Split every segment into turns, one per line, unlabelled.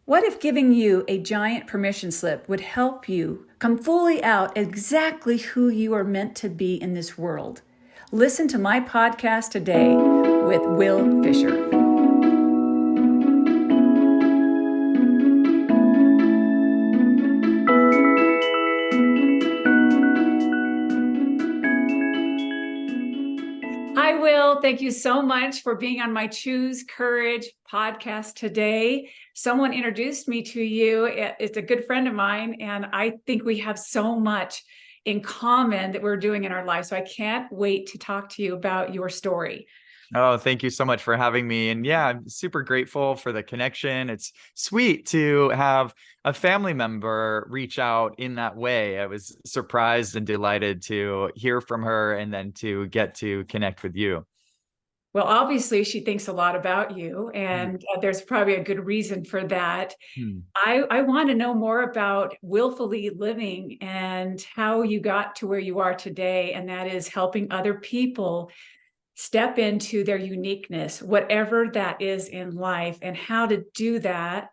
What if giving you a giant permission slip would help you come fully out exactly who you are meant to be in this world? Listen to my podcast today with Wil Fisher. Hi, Wil. Thank you so much for being on my Choose Courage podcast today. Someone introduced me to you. It's a good friend of mine, and I think we have so much in common that we're doing in our lives. So I can't wait to talk to you about your story.
Oh, thank you so much for having me. And yeah, I'm super grateful for the connection. It's sweet to have a family member reach out in that way. I was surprised and delighted to hear from her and then to get to connect with you.
Well, obviously, she thinks a lot about you,
Mm.
and there's probably a good reason for that.
Hmm.
I want to know more about willfully living and how you got to where you are today, and that is helping other people step into their uniqueness, whatever that is in life, and how to do that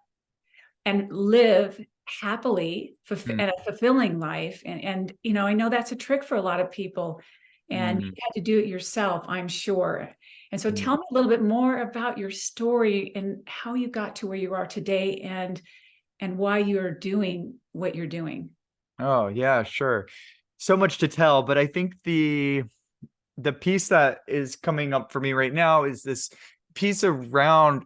and live happily
Hmm.
and a fulfilling life. And I know that's a trick for a lot of people, and you
Hmm.
had to do it yourself, I'm sure. And so
Hmm.
tell me a little bit more about your story and how you got to where you are today and why you're doing what you're doing.
Oh, yeah, sure. So much to tell, but I think the piece that is coming up for me right now is this piece around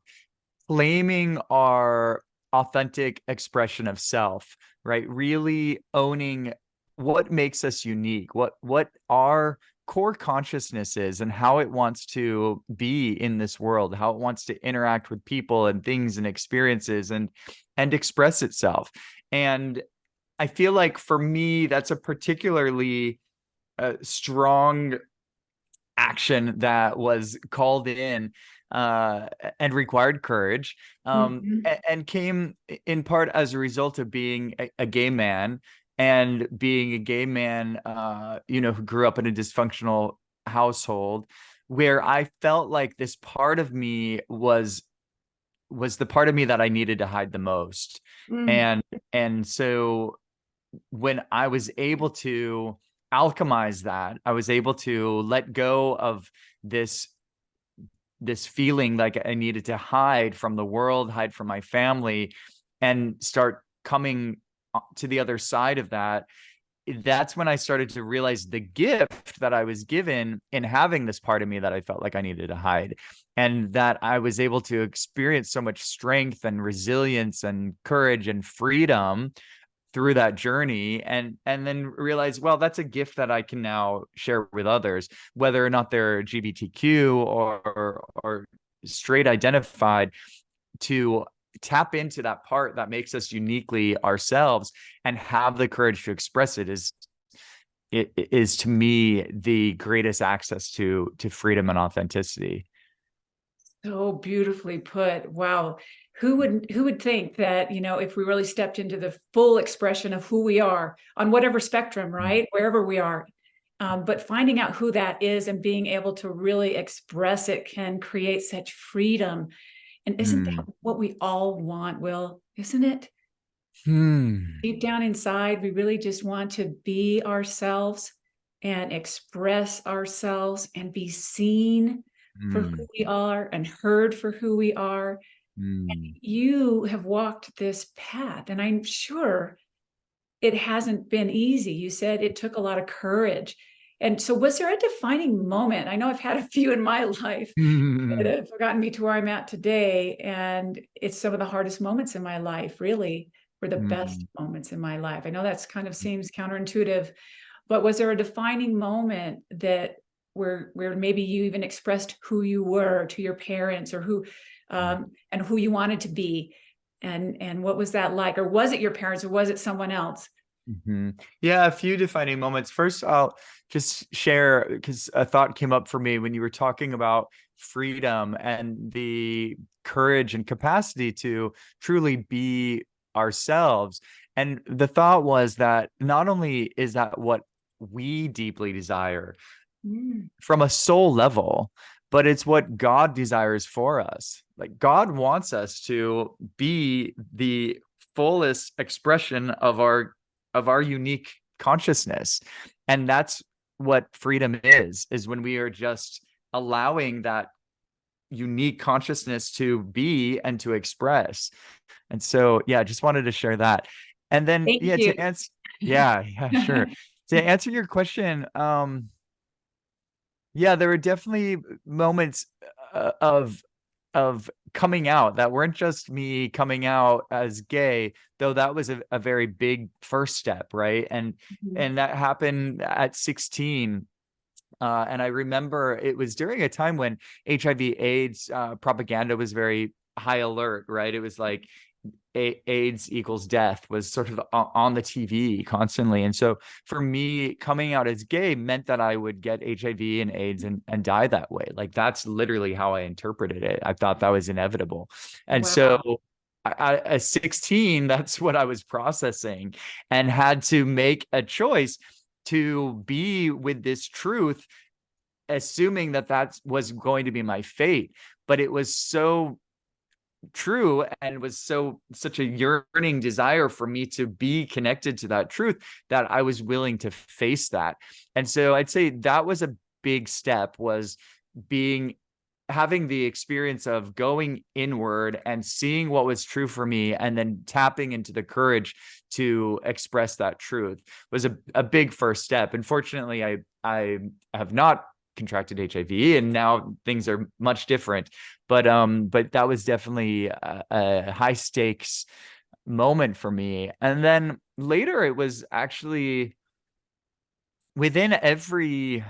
claiming our authentic expression of self, right? Really owning what makes us unique, what our core consciousness is and how it wants to be in this world, how it wants to interact with people and things and experiences and express itself. And I feel like for me, that's a particularly strong action that was called in and required courage,
Mhm.
and came in part as a result of being a gay man and being a gay man, who grew up in a dysfunctional household where I felt like this part of me was the part of me that I needed to hide the most.
Mm.
And so when I was able to alchemize that, I was able to let go of this this feeling like I needed to hide from the world, hide from my family, and start coming to the other side of that. That's when I started to realize the gift that I was given in having this part of me that I felt like I needed to hide. And that I was able to experience so much strength and resilience and courage and freedom through that journey, and then realize, well, that's a gift that I can now share with others, whether or not they're LGBTQ or straight identified, to tap into that part that makes us uniquely ourselves and have the courage to express it is to me the greatest access to freedom and authenticity.
So beautifully put. Wow. Who would think that, if we really stepped into the full expression of who we are on whatever spectrum, right? Wherever we are. But finding out who that is and being able to really express it can create such freedom. And isn't that
Mm.
what we all want, Wil? Isn't it?
Hmm.
Deep down inside, we really just want to be ourselves and express ourselves and be seen for who
Hmm.
we are and heard for who we are.
Hmm.
You have walked this path, and I'm sure it hasn't been easy. You said it took a lot of courage. And so, was there a defining moment? I know I've had a few in my life that
Hmm.
have gotten me to where I'm at today. And it's some of the hardest moments in my life, really, were the best
Hmm.
moments in my life. I know that's kind of seems counterintuitive, but was there a defining moment that where maybe you even expressed who you were to your parents or who and who you wanted to be? And what was that like? Or was it your parents or was it someone else?
Hmm. Yeah, a few defining moments. First, I'll just share because a thought came up for me when you were talking about freedom and the courage and capacity to truly be ourselves. And the thought was that not only is that what we deeply desire
Mm.
from a soul level, but it's what God desires for us. Like God wants us to be the fullest expression of our unique consciousness. And that's what freedom is when we are just allowing that unique consciousness to be and to express. And so, yeah, just wanted to share that. And then,
Thank
yeah,
you.
to answer, yeah, sure. To answer your question, yeah, there were definitely moments of coming out that weren't just me coming out as gay, though that was a very big first step, right? And that happened at 16. And I remember it was during a time when HIV/AIDS propaganda was very high alert, right? It was like AIDS equals death was sort of on the TV constantly. And so for me, coming out as gay meant that I would get HIV and AIDS and die that way. Like that's literally how I interpreted it. I thought that was inevitable. And so
Wow.
at 16, that's what I was processing and had to make a choice to be with this truth, assuming that that was going to be my fate. But it was so true and was such a yearning desire for me to be connected to that truth that I was willing to face that. And so I'd say that was a big step, was being having the experience of going inward and seeing what was true for me and then tapping into the courage to express that truth was a big first step. Unfortunately, I have not contracted HIV and now things are much different, but that was definitely a high stakes moment for me. And then later it was actually within every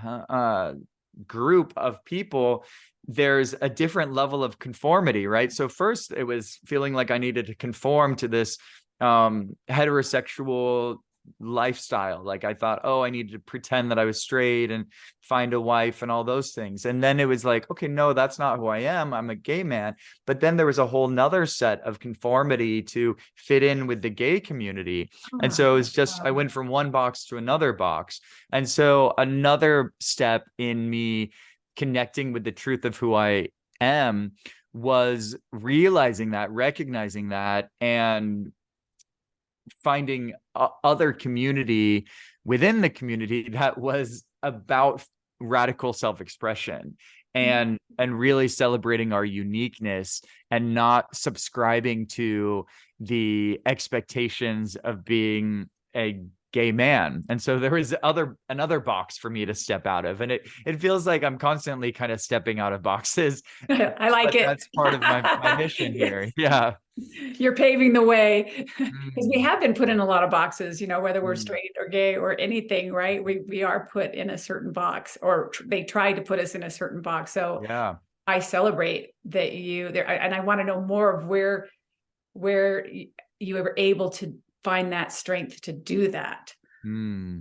group of people, there's a different level of conformity, right? So first it was feeling like I needed to conform to this heterosexual lifestyle. Like I thought, oh, I needed to pretend that I was straight and find a wife and all those things. And then it was like, okay, no, that's not who I am. I'm a gay man. But then there was a whole nother set of conformity to fit in with the gay community. And
Ah,
so it was just, I
wow.
went from one box to another box. And so another step in me connecting with the truth of who I am was realizing that, recognizing that, and finding other community within the community that was about radical self-expression and really celebrating our uniqueness and not subscribing to the expectations of being a gay man. And so there was another box for me to step out of, and it feels like I'm constantly kind of stepping out of boxes,
I like
but
it.
that's part of my mission here. Yeah.
You're paving the way because we
Mm,
have been put in a lot of boxes, whether we're
mm.
straight or gay or anything, right? We are put in a certain box, or they try to put us in a certain box. So
Yeah.
I celebrate that you there, and I want to know more of where you were able to find that strength to do that.
Hmm.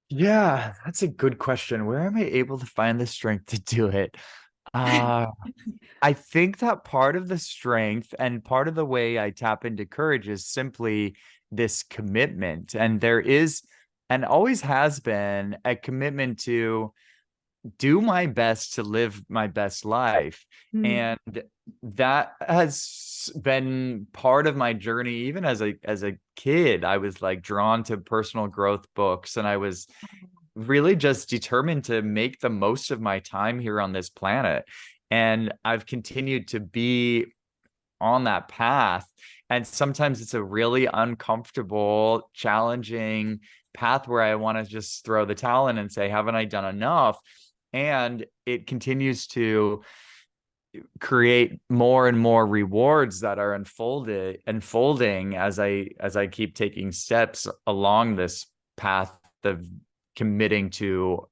Yeah, that's a good question. Where am I able to find the strength to do it? Uh, I think that part of the strength and part of the way I tap into courage is simply this commitment. And there is, and always has been, a commitment to do my best to live my best life.
Mm.
And that has been part of my journey. Even as a kid, I was like drawn to personal growth books, and I was really just determined to make the most of my time here on this planet. And I've continued to be on that path. And sometimes it's a really uncomfortable, challenging path where I want to just throw the towel in and say, haven't I done enough? And it continues to create more and more rewards that are unfolding as I keep taking steps along this path of committing to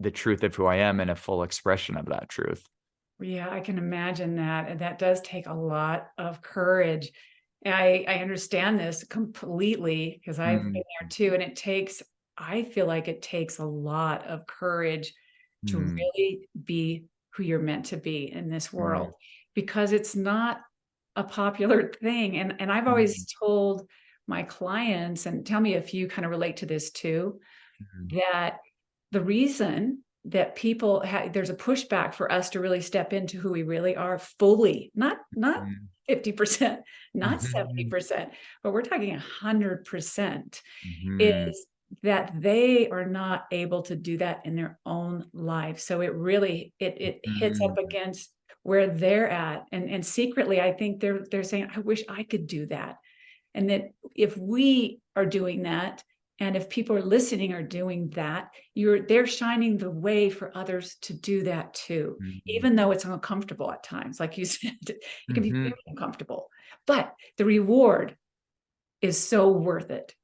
the truth of who I am and a full expression of that truth.
Yeah, I can imagine that. And that does take a lot of courage. And I understand this completely because I've
Mm,
been there too. And I feel like it takes a lot of courage to
mm,
really be who you're meant to be in this
mm,
world because it's not a popular thing. And I've always
mm,
told my clients, and tell me if you kind of relate to this too,
mm,
that the reason that people there's a pushback for us to really step into who we really are fully, not
Mm.
50%, not
Mhm.
70%, but we're talking 100%,
Mhm.
is that they are not able to do that in their own life. So it really it hits up
Mhm.
against where they're at. And secretly, I think they're saying, I wish I could do that. And that if we are doing that, and if people are listening are doing that, they're shining the way for others to do that too,
Mhm.
even though it's uncomfortable at times. Like you said, it can be very
Mhm.
uncomfortable, but the reward is so worth it.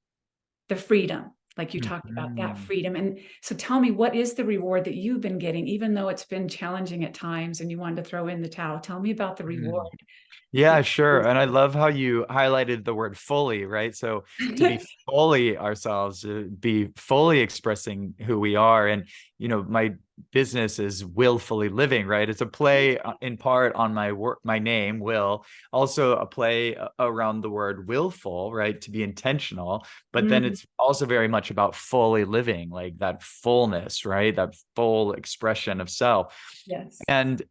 The freedom, like you talked about, that
Mhm.
freedom. And so tell me, what is the reward that you've been getting, even though it's been challenging at times and you wanted to throw in the towel? Tell me about the reward.
Mhm. Yeah, sure. And I love how you highlighted the word fully, right? So to be fully ourselves, to be fully expressing who we are. And, my business is willfully living, right? It's a play in part on my work, my name, Will, also a play around the word willful, right? To be intentional. But then
Mm,
it's also very much about fully living, like that fullness, right? That full expression of self.
yes.
And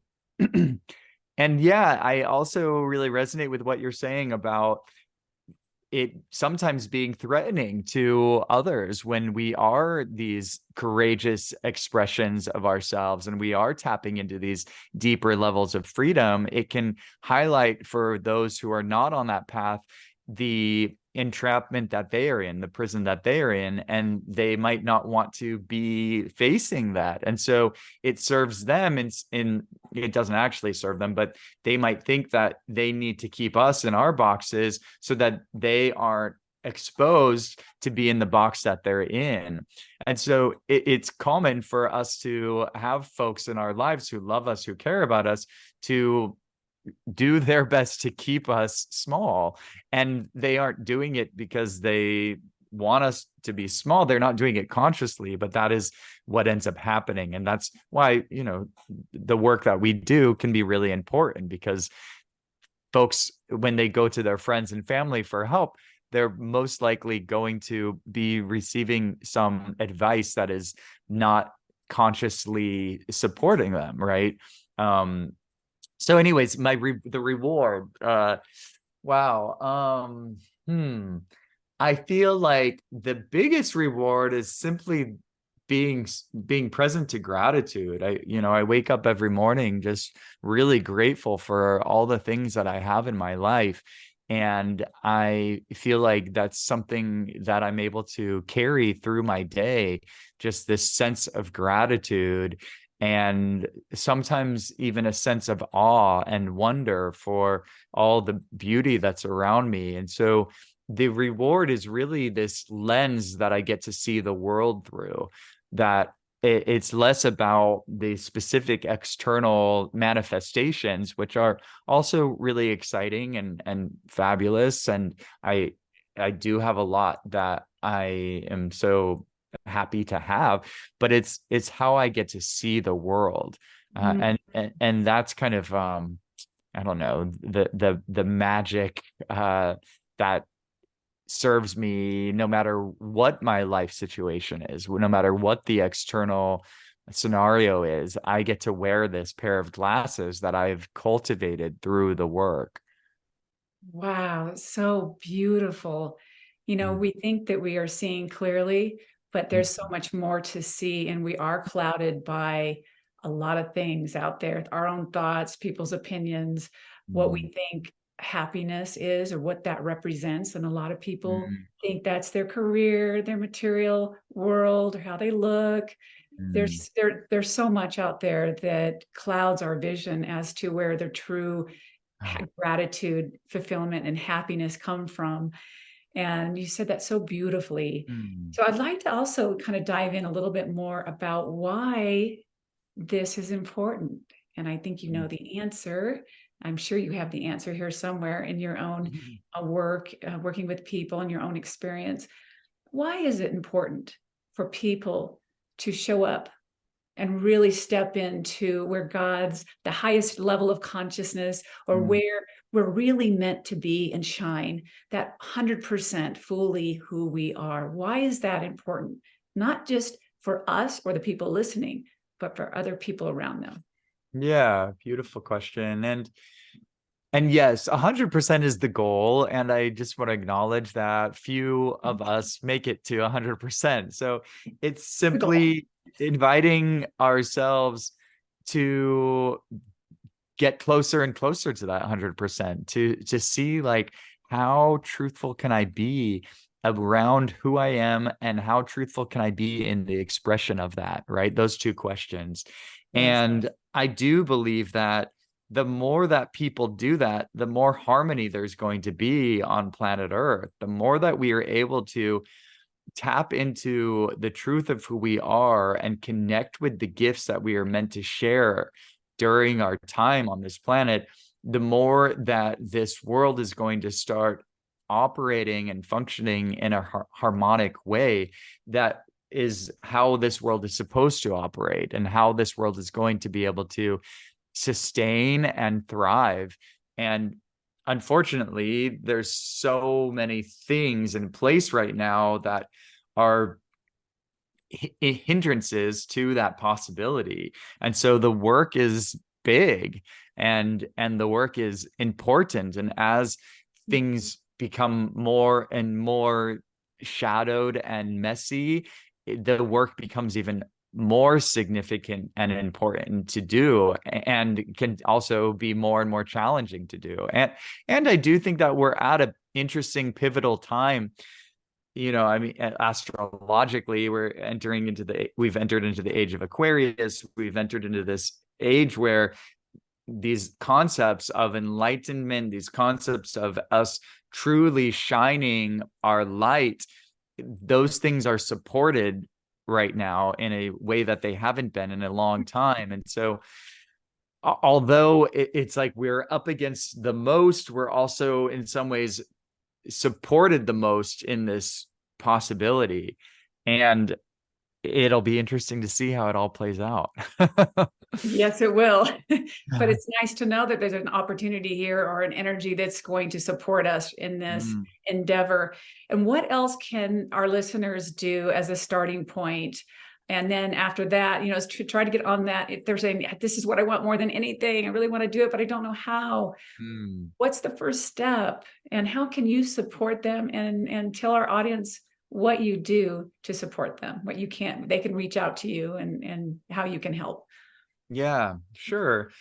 And yeah, I also really resonate with what you're saying about it sometimes being threatening to others when we are these courageous expressions of ourselves and we are tapping into these deeper levels of freedom. It can highlight for those who are not on that path the entrapment that they are in, the prison that they are in, and they might not want to be facing that. And so it serves them in it doesn't actually serve them, but they might think that they need to keep us in our boxes so that they aren't exposed to be in the box that they're in. And so it's common for us to have folks in our lives who love us, who care about us, to do their best to keep us small. And they aren't doing it because they want us to be small. They're not doing it consciously, but that is what ends up happening. And that's why, the work that we do can be really important, because folks, when they go to their friends and family for help, they're most likely going to be receiving some advice that is not consciously supporting them, right? Um, so anyways, the reward, wow. I feel like the biggest reward is simply being present to gratitude. I wake up every morning just really grateful for all the things that I have in my life. And I feel like that's something that I'm able to carry through my day, just this sense of gratitude, and sometimes even a sense of awe and wonder for all the beauty that's around me. And so the reward is really this lens that I get to see the world through, that it's less about the specific external manifestations, which are also really exciting and fabulous. And I do have a lot that I am so happy to have, but it's how I get to see the world.
Mm.
And that's kind of I don't know, the magic that serves me no matter what my life situation is, no matter what the external scenario is. I get to wear this pair of glasses that I've cultivated through the work.
Wow, so beautiful.
Mm,
We think that we are seeing clearly, but
mm,
there's so much more to see, and we are clouded by a lot of things out there, our own thoughts, people's opinions, what
mm,
we think happiness is or what that represents. And a lot of people
mm,
think that's their career, their material world, or how they look.
mm,
There's so much out there that clouds our vision as to where the true
ah,
gratitude, fulfillment, and happiness come from. And you said that so beautifully.
mm,
So I'd like to also kind of dive in a little bit more about why this is important. And I think you know the answer. I'm sure you have the answer here somewhere in your own
mm,
working with people and your own experience. Why is it important for people to show up and really step into where God's the highest level of consciousness, or
mm,
where we're really meant to be and shine, that 100% fully who we are? Why is that important? Not just for us or the people listening, but for other people around them?
Yeah, beautiful question. And yes, 100% is the goal. And I just want to acknowledge that few of us make it to 100%. So it's
The goal.
simply inviting ourselves to get closer and closer to that 100%, to see like, how truthful can I be around who I am, and how truthful can I be in the expression of that, right? Those two questions.
Yes.
And I do believe that the more that people do that, the more harmony there's going to be on planet Earth. The more that we are able to tap into the truth of who we are and connect with the gifts that we are meant to share during our time on this planet, the more that this world is going to start operating and functioning in a harmonic way. That is how this world is supposed to operate, and how this world is going to be able to sustain and thrive. And unfortunately, there's so many things in place right now that are hindrances to that possibility. And so the work is big, and the work is important. And as things become more and more shadowed and messy, the work becomes even more significant and important to do, and can also be more and more challenging to do. And I do think that we're at an interesting pivotal time. I mean, astrologically, we've entered into the age of Aquarius. We've entered into this age where these concepts of enlightenment, these concepts of us truly shining our light, those things are supported right now in a way that they haven't been in a long time. And so, although it's like we're up against the most, we're also in some ways supported the most in this possibility. And it'll be interesting to see how it all plays out.
Yes, it will. But it's nice to know that there's an opportunity here, or an energy that's going to support us in this endeavor. And what else can our listeners do as a starting point? And then after that, is to try to get on that. If they're saying, this is what I want more than anything, I really want to do it, but I don't know how. What's the first step? And how can you support them, and tell our audience what you do to support them, what you can, they can reach out to you, and how you can help?
Yeah, sure.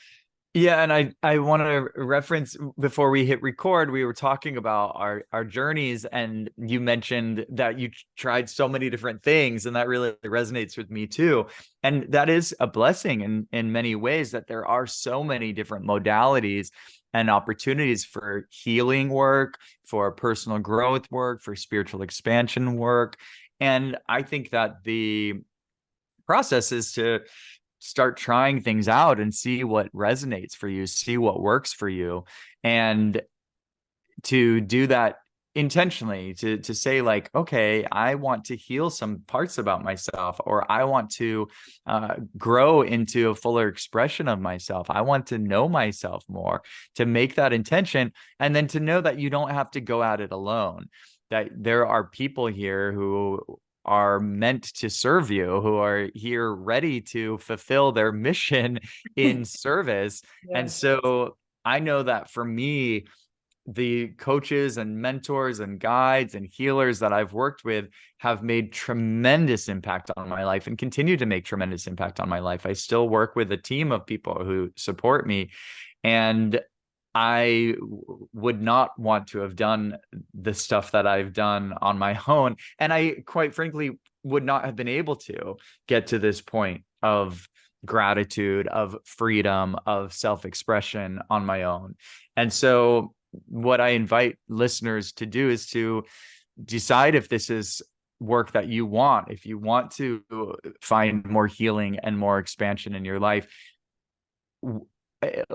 Yeah, and I want to reference, before we hit record, we were talking about our journeys, and you mentioned that you tried so many different things, and that really resonates with me too. And that is a blessing in many ways, that there are so many different modalities and opportunities for healing work, for personal growth work, for spiritual expansion work. And I think that the process is to start trying things out and see what resonates for you, see what works for you, and to do that intentionally, to say like, okay, I want to heal some parts about myself, or I want to grow into a fuller expression of myself. I want to know myself more, to make that intention, and then to know that you don't have to go at it alone, that there are people here who are meant to serve you, who are here ready to fulfill their mission in service. And
Yes.
so I know that for me, the coaches and mentors and guides and healers that I've worked with have made tremendous impact on my life, and continue to make tremendous impact on my life. I still work with a team of people who support me, and I would not want to have done the stuff that I've done on my own. And I, quite frankly, would not have been able to get to this point of gratitude, of freedom, of self-expression on my own. And so what I invite listeners to do is to decide if this is work that you want. If you want to find more healing and more expansion in your life,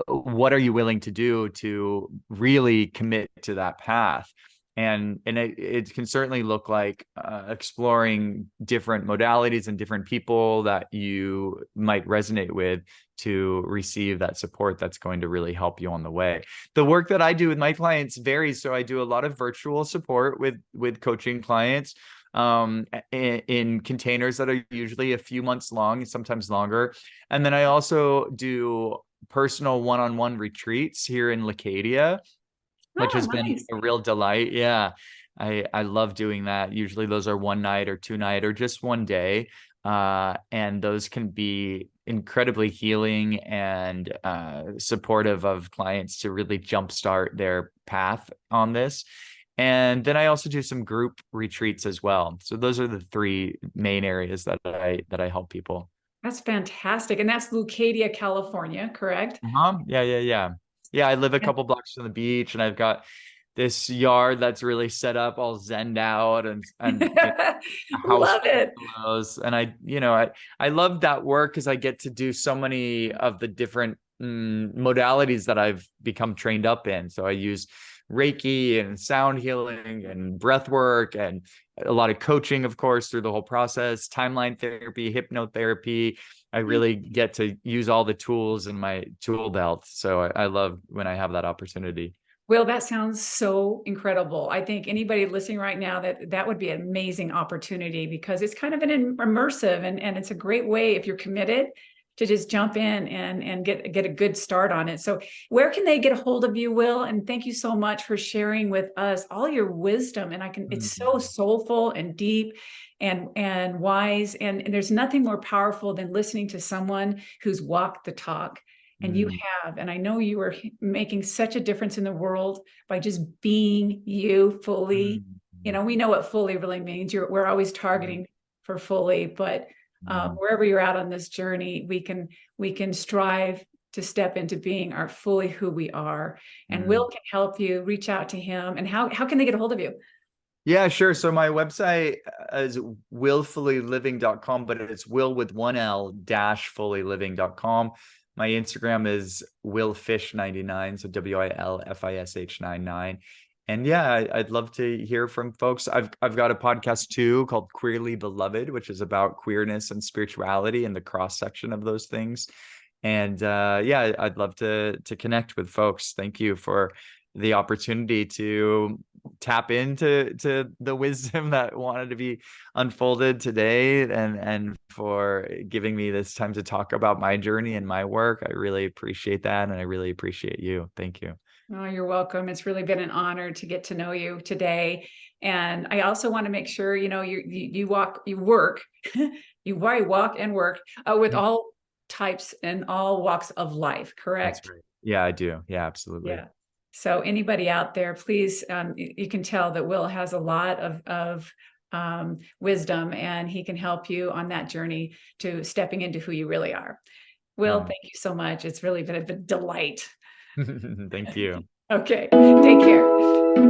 what are you willing to do to really commit to that path? And it can certainly look like exploring different modalities and different people that you might resonate with, to receive that support that's going to really help you on the way. The work that I do with my clients varies. So I do a lot of virtual support with coaching clients. in containers that are usually a few months long, sometimes longer. And then I also do personal one-on-one retreats here in Lacadia, which
Oh,
has been
nice.
a real delight. Yeah. I love doing that. Usually those are one night or two night or just one day. And those can be incredibly healing and supportive of clients to really jumpstart their path on this. And then I also do some group retreats as well. So those are the three main areas that I help people.
That's fantastic. And that's Lucadia, California, correct?
Yeah, yeah, yeah. Yeah, I live a couple blocks from the beach, and I've got this yard that's really set up, all zenned out, and a house
Love
full of
it.
pillows. And I love that work because I get to do so many of the different modalities that I've become trained up in. So I use Reiki and sound healing and breath work and a lot of coaching, of course, through the whole process, timeline therapy, hypnotherapy. I really get to use all the tools in my tool belt. So I love when I have that opportunity.
Will, that sounds so incredible. I think anybody listening right now, that would be an amazing opportunity because it's kind of an immersive and it's a great way if you're committed to just jump in and get a good start on it. So where can they get a hold of you, Will? And thank you so much for sharing with us all your wisdom. And it's so soulful and deep and wise. And there's nothing more powerful than listening to someone who's walked the talk. And you have, and I know you are making such a difference in the world by just being you fully. You know, we know what fully really means. We're always targeting for fully, but wherever you're at on this journey, we can strive to step into being our fully who we are. And Will can help you reach out to him. And how can they get a hold of you?
Yeah, sure. So my website is willfullyliving.com, but it's will with one L dash fullyliving.com. My Instagram is wilfish99, so WILFISH 99. And yeah, I'd love to hear from folks. I've got a podcast too called Queerly Beloved, which is about queerness and spirituality and the cross section of those things. And yeah, I'd love to connect with folks. Thank you for the opportunity to tap into the wisdom that wanted to be unfolded today, and for giving me this time to talk about my journey and my work. I really appreciate that, and I really appreciate you. Thank you.
Oh, you're welcome. It's really been an honor to get to know you today. And I also want to make sure, you know, you work, you walk and work with all types and all walks of life,
That's
correct?
right. Yeah, I do. Yeah, absolutely.
Yeah. So anybody out there, please, you can tell that Will has a lot of wisdom, and he can help you on that journey to stepping into who you really are. Will, thank you so much. It's really been a delight.
Thank you.
Okay, take care.